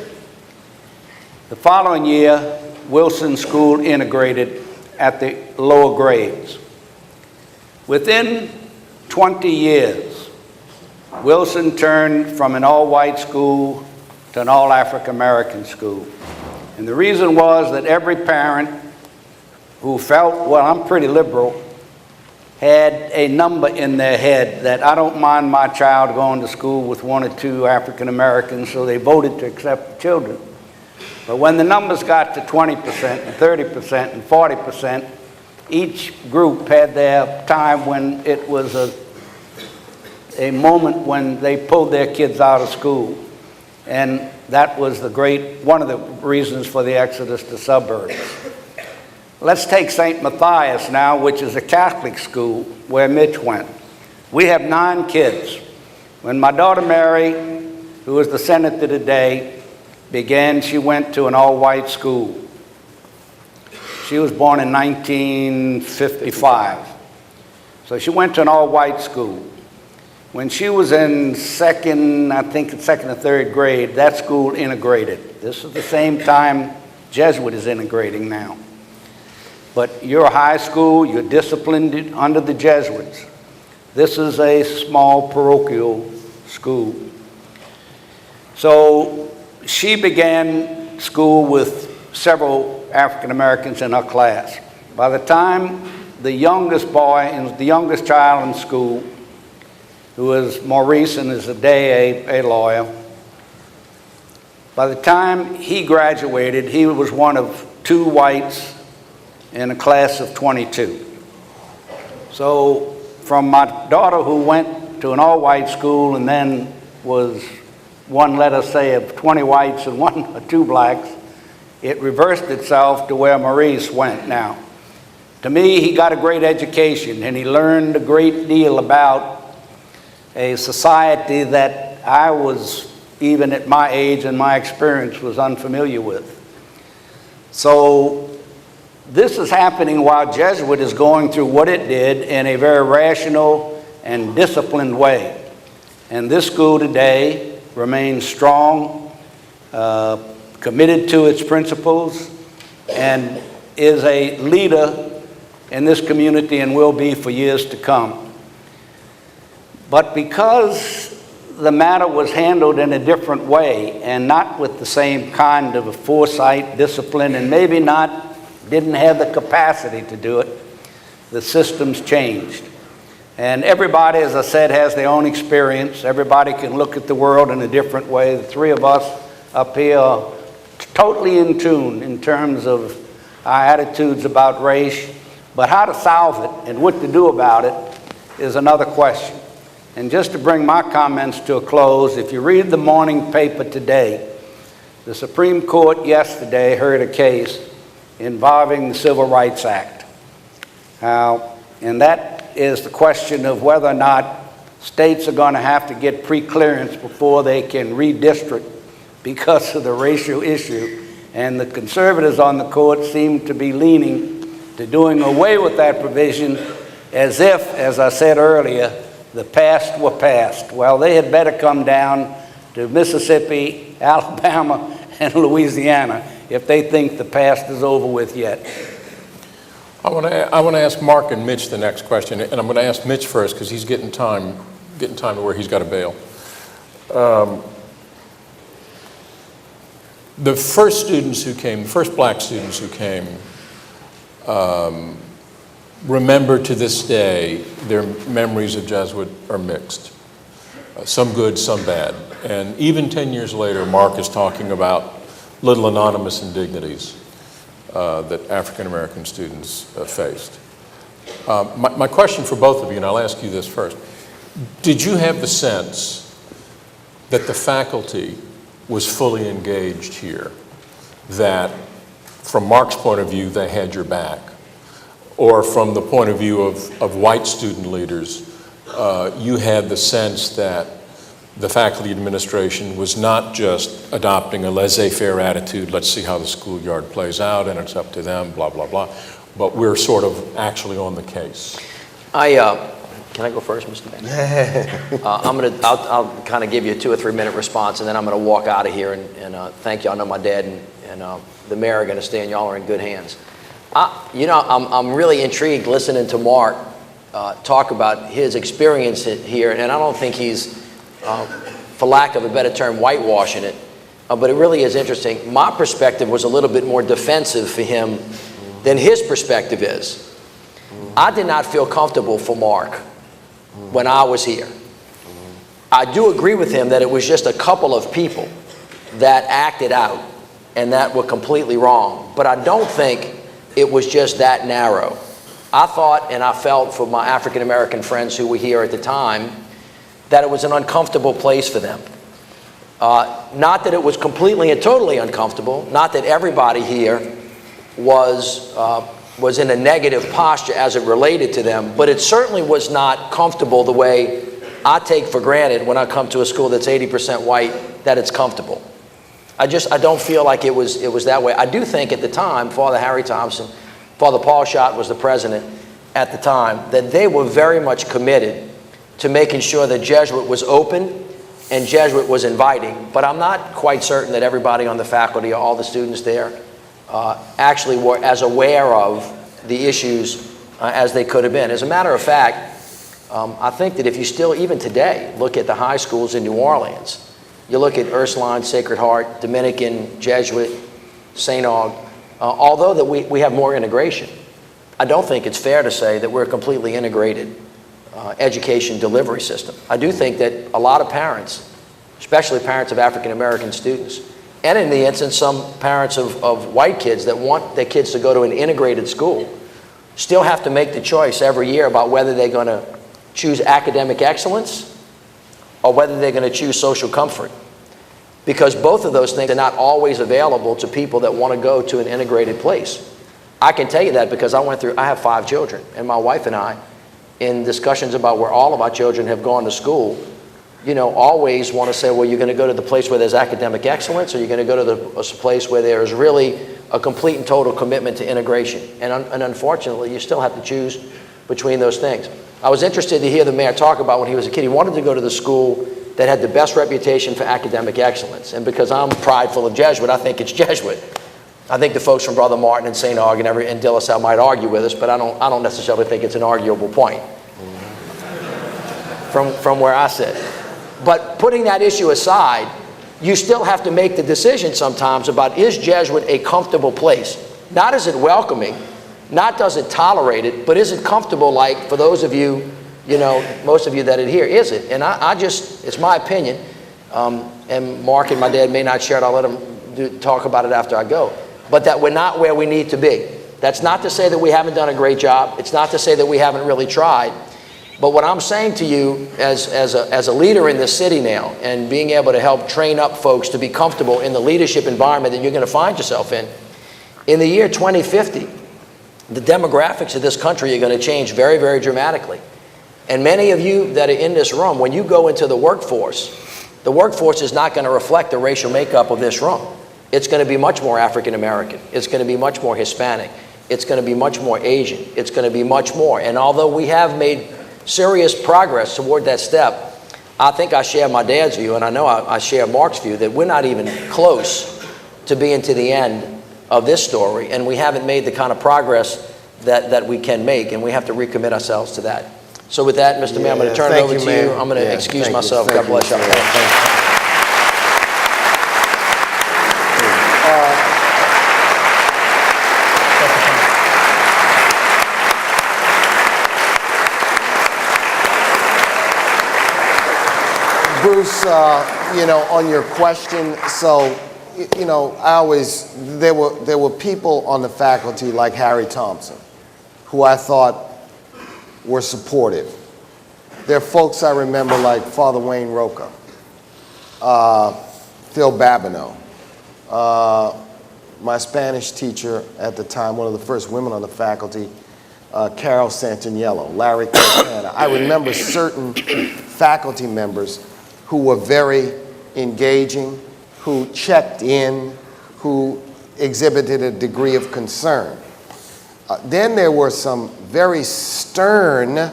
Speaker 3: The following year, Wilson School integrated at the lower grades. Within 20 years, Wilson turned from an all-white school to an all-African-American school. And the reason was that every parent who felt, well, I'm pretty liberal, had a number in their head that I don't mind my child going to school with 1 or 2 African Americans, so they voted to accept the children. But when the numbers got to 20% and 30% and 40%, each group had their time when it was a moment when they pulled their kids out of school. And that was one of the reasons for the exodus to suburbs. Let's take St. Matthias now, which is a Catholic school where Mitch went. We have 9 kids. When my daughter Mary, who is the senator today, began, she went to an all-white school. She was born in 1955. So she went to an all-white school. When she was in second or third grade, that school integrated. This is the same time Jesuit is integrating now. But you're a high school, you're disciplined under the Jesuits. This is a small parochial school. So she began school with several African Americans in her class. By the time the youngest boy and the youngest child in school, who is Maurice and is today a lawyer, By the time he graduated, he was one of 2 whites in a class of 22. So from my daughter, who went to an all-white school and then was one, let us say, of 20 whites and 1 or 2 blacks, it reversed itself to where Maurice went now. To me, he got a great education, and he learned a great deal about a society that I was, even at my age and my experience, was unfamiliar with. So this is happening while Jesuit is going through what it did in a very rational and disciplined way. And this school today remains strong, committed to its principles, and is a leader in this community and will be for years to come. But because the matter was handled in a different way and not with the same kind of foresight, discipline, and maybe didn't have the capacity to do it, the system's changed. And everybody, as I said, has their own experience. Everybody can look at the world in a different way. The 3 of us up here are totally in tune in terms of our attitudes about race. But how to solve it and what to do about it is another question. And just to bring my comments to a close, if you read the morning paper today, the Supreme Court yesterday heard a case involving the Civil Rights Act. And that is the question of whether or not states are going to have to get pre-clearance before they can redistrict because of the racial issue. And the conservatives on the court seem to be leaning to doing away with that provision as if, as I said earlier, the past were past. Well, they had better come down to Mississippi, Alabama, and Louisiana if they think the past is over with yet.
Speaker 2: I want to ask Mark and Mitch the next question, and I'm going to ask Mitch first because he's getting time to where he's got to bail. The first black students who came, remember to this day, their memories of Jesuit are mixed. Some good, some bad. And even 10 years later, Mark is talking about little anonymous indignities that African American students faced. My question for both of you, and I'll ask you this first, did you have the sense that the faculty was fully engaged here? That from Mark's point of view, they had your back? Or from the point of view of white student leaders, you had the sense that the faculty administration was not just adopting a laissez-faire attitude, let's see how the schoolyard plays out and it's up to them, blah, blah, blah, but we're sort of actually on the case?
Speaker 5: Can I go first, Mr. Banks? I'll kind of give you a 2 or 3 minute response, and then I'm going to walk out of here and thank you. I know my dad and the mayor are going to stay, and y'all are in good hands. I'm really intrigued listening to Mark talk about his experience here, and I don't think he's, for lack of a better term, whitewashing it, but it really is interesting. My perspective was a little bit more defensive for him than his perspective is. I did not feel comfortable for Mark when I was here. I do agree with him that it was just a couple of people that acted out and that were completely wrong, but I don't think it was just that narrow. I thought and I felt for my African American friends who were here at the time that it was an uncomfortable place for them. Not that it was completely and totally uncomfortable, not that everybody here was in a negative posture as it related to them, but it certainly was not comfortable the way I take for granted when I come to a school that's 80% white, that it's comfortable. I don't feel like it was that way. I do think at the time, Father Harry Thompson, Father Paul Schott was the president at the time, that they were very much committed to making sure that Jesuit was open and Jesuit was inviting. But I'm not quite certain that everybody on the faculty or all the students there actually were as aware of the issues as they could have been. As a matter of fact, I think that if you still, even today, look at the high schools in New Orleans, you look at Ursuline, Sacred Heart, Dominican, Jesuit, St. Aug, although that we have more integration, I don't think it's fair to say that we're a completely integrated education delivery system. I do think that a lot of parents, especially parents of African American students, and in the instance, some parents of white kids that want their kids to go to an integrated school still have to make the choice every year about whether they're going to choose academic excellence or whether they're going to choose social comfort. Because both of those things are not always available to people that want to go to an integrated place. I can tell you that because I have 5 children, and my wife and I, in discussions about where all of our children have gone to school, you know, always want to say, well, you're going to go to the place where there's academic excellence, or you're going to go to a place where there's really a complete and total commitment to integration. And unfortunately, you still have to choose between those things. I was interested to hear the mayor talk about when he was a kid, he wanted to go to the school that had the best reputation for academic excellence. And because I'm prideful of Jesuit, I think it's Jesuit. I think the folks from Brother Martin and St. Aug and De La Salle might argue with us, but I don't necessarily think it's an arguable point from where I sit. But putting that issue aside, you still have to make the decision sometimes about, is Jesuit a comfortable place? Not is it welcoming, not does it tolerate it, but is it comfortable, like for those of you, you know, most of you that adhere, is it? And I just, it's my opinion, and Mark and my dad may not share it, I'll let them talk about it after I go, but that we're not where we need to be. That's not to say that we haven't done a great job. It's not to say that we haven't really tried. But what I'm saying to you as a leader in this city now, and being able to help train up folks to be comfortable in the leadership environment that you're going to find yourself in the year 2050, the demographics of this country are going to change very, very dramatically. And many of you that are in this room, when you go into the workforce is not going to reflect the racial makeup of this room. It's going to be much more African American. It's going to be much more Hispanic. It's going to be much more Asian. It's going to be much more. And although we have made serious progress toward that step, I think I share my dad's view, and I know I share Mark's view, that we're not even close to being to the end of this story, and we haven't made the kind of progress that we can make, and we have to recommit ourselves to that. So with that, Mr. Mayor, I'm going to turn it over to you. I'm going to excuse myself. God bless you.
Speaker 4: Bruce, you know, on your question, so, you know, there were people on the faculty like Harry Thompson, who I thought were supportive. There are folks I remember like Father Wayne Roca, Phil Babineau, my Spanish teacher at the time, one of the first women on the faculty, Carol Santaniello, Larry Quintana. I remember certain faculty members who were very engaging, who checked in, who exhibited a degree of concern. Then there were some very stern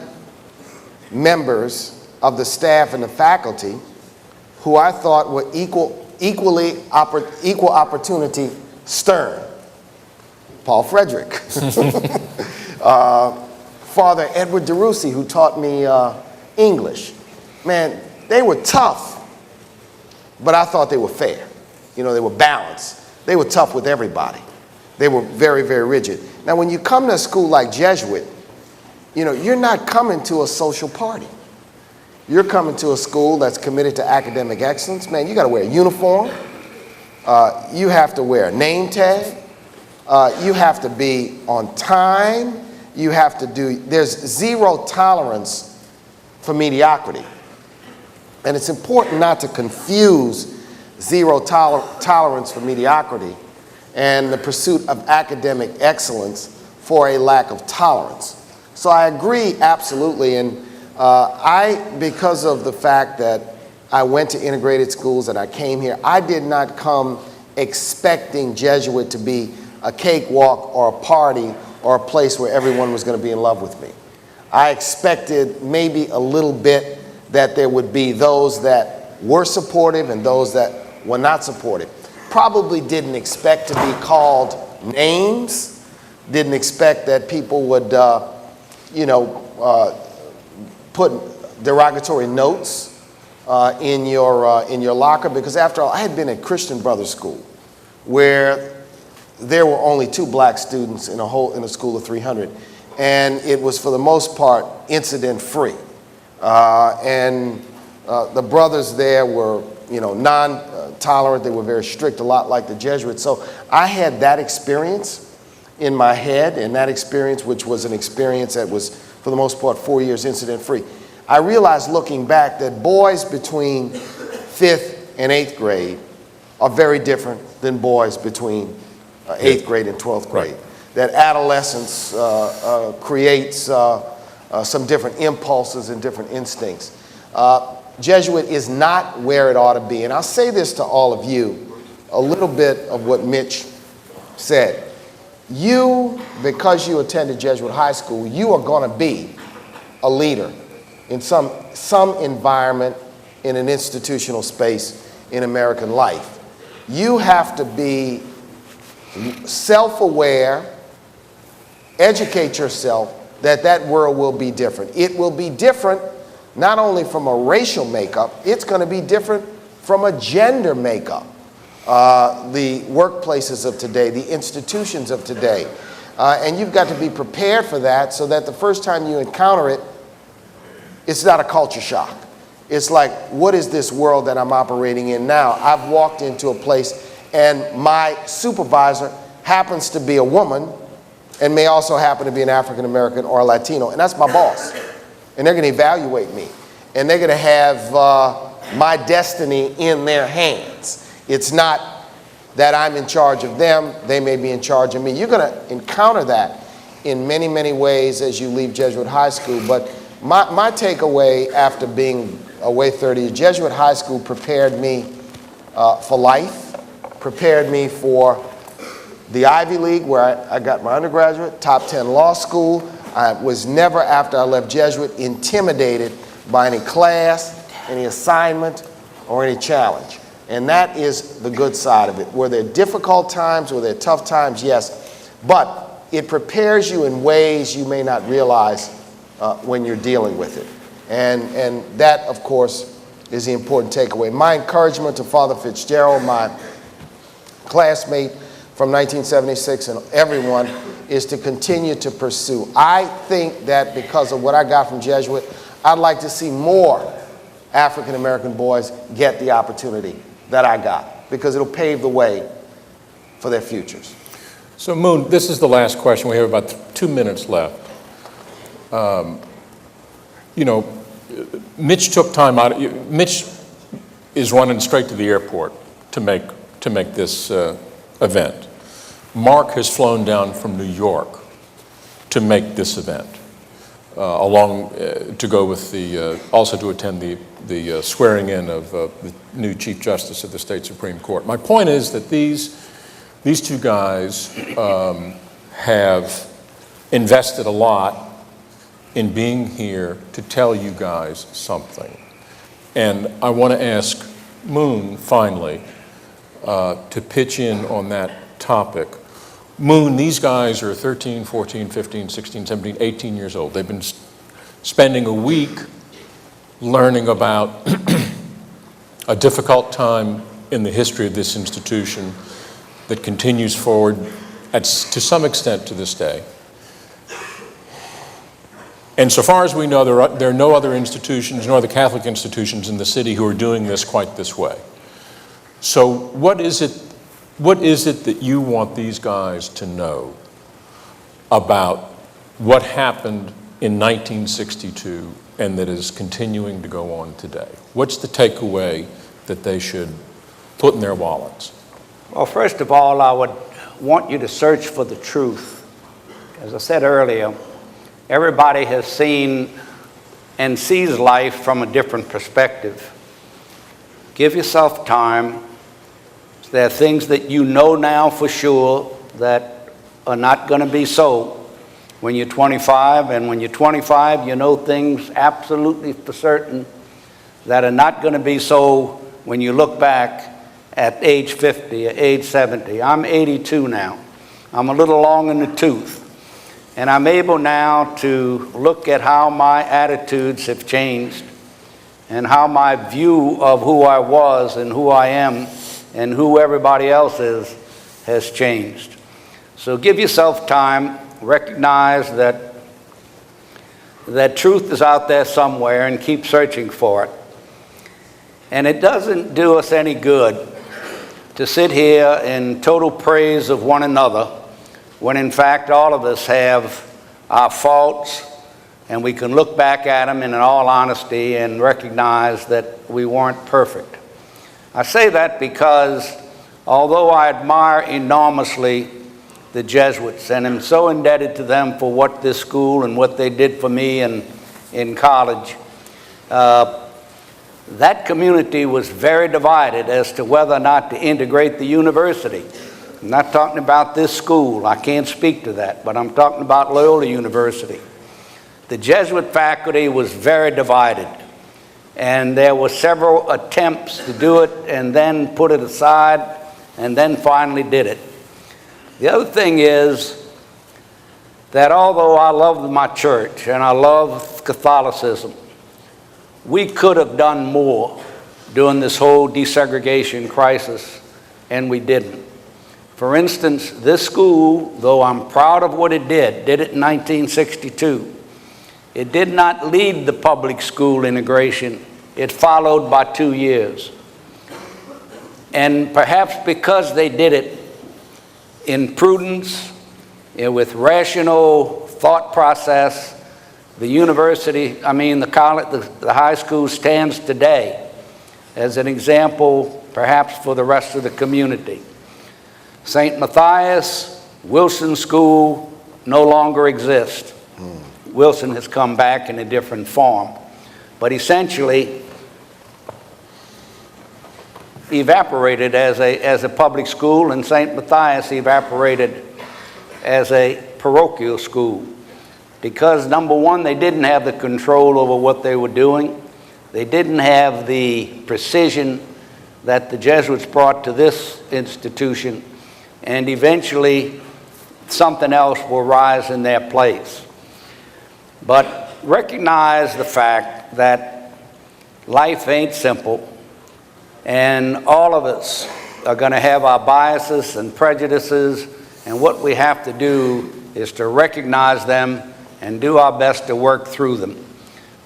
Speaker 4: members of the staff and the faculty who I thought were equal opportunity stern. Paul Frederick. Father Edward DeRusi, who taught me English. Man, they were tough, but I thought they were fair. You know, they were balanced. They were tough with everybody. They were very, very rigid. Now, when you come to a school like Jesuit, you know, you're not coming to a social party. You're coming to a school that's committed to academic excellence. Man, you got to wear a uniform. You have to wear a name tag. You have to be on time. You have to there's zero tolerance for mediocrity. And it's important not to confuse zero tolerance for mediocrity and the pursuit of academic excellence for a lack of tolerance. So I agree absolutely, and because of the fact that I went to integrated schools and I came here, I did not come expecting Jesuit to be a cakewalk or a party or a place where everyone was going to be in love with me. I expected maybe a little bit that there would be those that were supportive and those that were not supportive. Probably didn't expect to be called names, didn't expect that people would, put derogatory notes in your locker, because after all, I had been at Christian Brothers School, where there were only 2 black students in a school of 300, and it was for the most part incident-free. The brothers there were non-tolerant. They were very strict, a lot like the Jesuits. So I had that experience in my head, and that experience, which was an experience that was, for the most part, 4 years incident-free. I realized looking back that boys between 5th and 8th grade are very different than boys between 8th grade and 12th grade.
Speaker 2: Right.
Speaker 4: That adolescence creates some different impulses and different instincts. Jesuit is not where it ought to be. And I'll say this to all of you, a little bit of what Mitch said. You, because you attended Jesuit High School, you are going to be a leader in some environment, in an institutional space in American life. You have to be self-aware, educate yourself that that world will be different. It will be different not only from a racial makeup, it's going to be different from a gender makeup. The workplaces of today, the institutions of today. And you've got to be prepared for that so that the first time you encounter it, it's not a culture shock. It's like, what is this world that I'm operating in now? I've walked into a place and my supervisor happens to be a woman and may also happen to be an African American or a Latino, and that's my boss. And they're going to evaluate me. And they're going to have my destiny in their hands. It's not that I'm in charge of them, they may be in charge of me. You're going to encounter that in many, many ways as you leave Jesuit High School. But my takeaway after being away 30 years, Jesuit High School prepared me for life, prepared me for the Ivy League, where I got my undergraduate, top 10 law school. I was never, after I left Jesuit, intimidated by any class, any assignment, or any challenge. And that is the good side of it. Were there difficult times, were there tough times? Yes. But it prepares you in ways you may not realize when you're dealing with it. And that, of course, is the important takeaway. My encouragement to Father Fitzgerald, my classmate from 1976, and everyone, is to continue to pursue. I think that because of what I got from Jesuit, I'd like to see more African American boys get the opportunity that I got, because it'll pave the way for their futures.
Speaker 2: So Moon, this is the last question. We have about 2 minutes left. Mitch took time out. Mitch is running straight to the airport to make this event. Marc has flown down from New York to make this event, to go with also to attend the swearing in of the new Chief Justice of the State Supreme Court. My point is that these two guys have invested a lot in being here to tell you guys something. And I want to ask Moon, finally, to pitch in on that topic. Moon, these guys are 13, 14, 15, 16, 17, 18 years old. They've been spending a week learning about a difficult time in the history of this institution that continues forward to some extent to this day. And so far as we know, there are no other institutions, no other Catholic institutions in the city who are doing this quite this way. So what is it that you want these guys to know about what happened in 1962 and that is continuing to go on today? What's the takeaway that they should put in their wallets?
Speaker 3: Well, first of all, I would want you to search for the truth. As I said earlier, everybody has seen and sees life from a different perspective. Give yourself time. There are things that you know now for sure that are not going to be so when you're 25. And when you're 25, you know things absolutely for certain that are not going to be so when you look back at age 50 or age 70. I'm 82 now. I'm a little long in the tooth. And I'm able now to look at how my attitudes have changed and how my view of who I was and who I am and who everybody else is has changed. So give yourself time, recognize that truth is out there somewhere, and keep searching for it. And it doesn't do us any good to sit here in total praise of one another when in fact all of us have our faults, and we can look back at them in all honesty and recognize that we weren't perfect. I say that because although I admire enormously the Jesuits and am so indebted to them for what this school and what they did for me in college, that community was very divided as to whether or not to integrate the university. I'm not talking about this school. I can't speak to that, but I'm talking about Loyola University. The Jesuit faculty was very divided, and there were several attempts to do it and then put it aside and then finally did it. The other thing is that although I love my church and I love Catholicism, we could have done more during this whole desegregation crisis, and we didn't. For instance, this school, though I'm proud of what it did it in 1962. It did not lead the public school integration. It followed by 2 years. And perhaps because they did it in prudence, with rational thought process, the university, the college, the high school stands today as an example, perhaps for the rest of the community. St. Matthias, Wilson School no longer exist. Wilson has come back in a different form, but essentially evaporated as a public school, and St. Matthias evaporated as a parochial school. Because number one, they didn't have the control over what they were doing. They didn't have the precision that the Jesuits brought to this institution, and eventually something else will rise in their place. But recognize the fact that life ain't simple, and all of us are going to have our biases and prejudices, and what we have to do is to recognize them and do our best to work through them.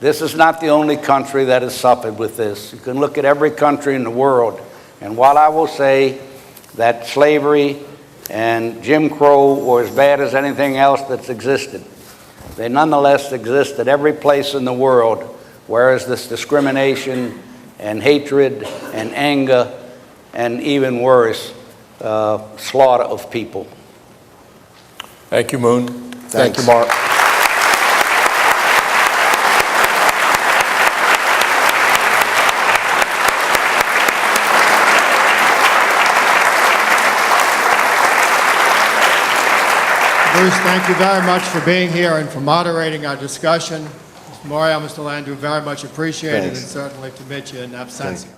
Speaker 3: This is not the only country that has suffered with this. You can look at every country in the world, and while I will say that slavery and Jim Crow were as bad as anything else that's existed, they nonetheless exist at every place in the world, whereas this discrimination and hatred and anger and even worse, slaughter of people.
Speaker 2: Thank you, Moon. Thank
Speaker 4: Thanks.
Speaker 2: you, Mark.
Speaker 1: Bruce, thank you very much for being here and for moderating our discussion. Mr. Morial, Mr. Landrieu, very much appreciated,
Speaker 4: Thanks.
Speaker 1: and certainly to Mitch in absentia.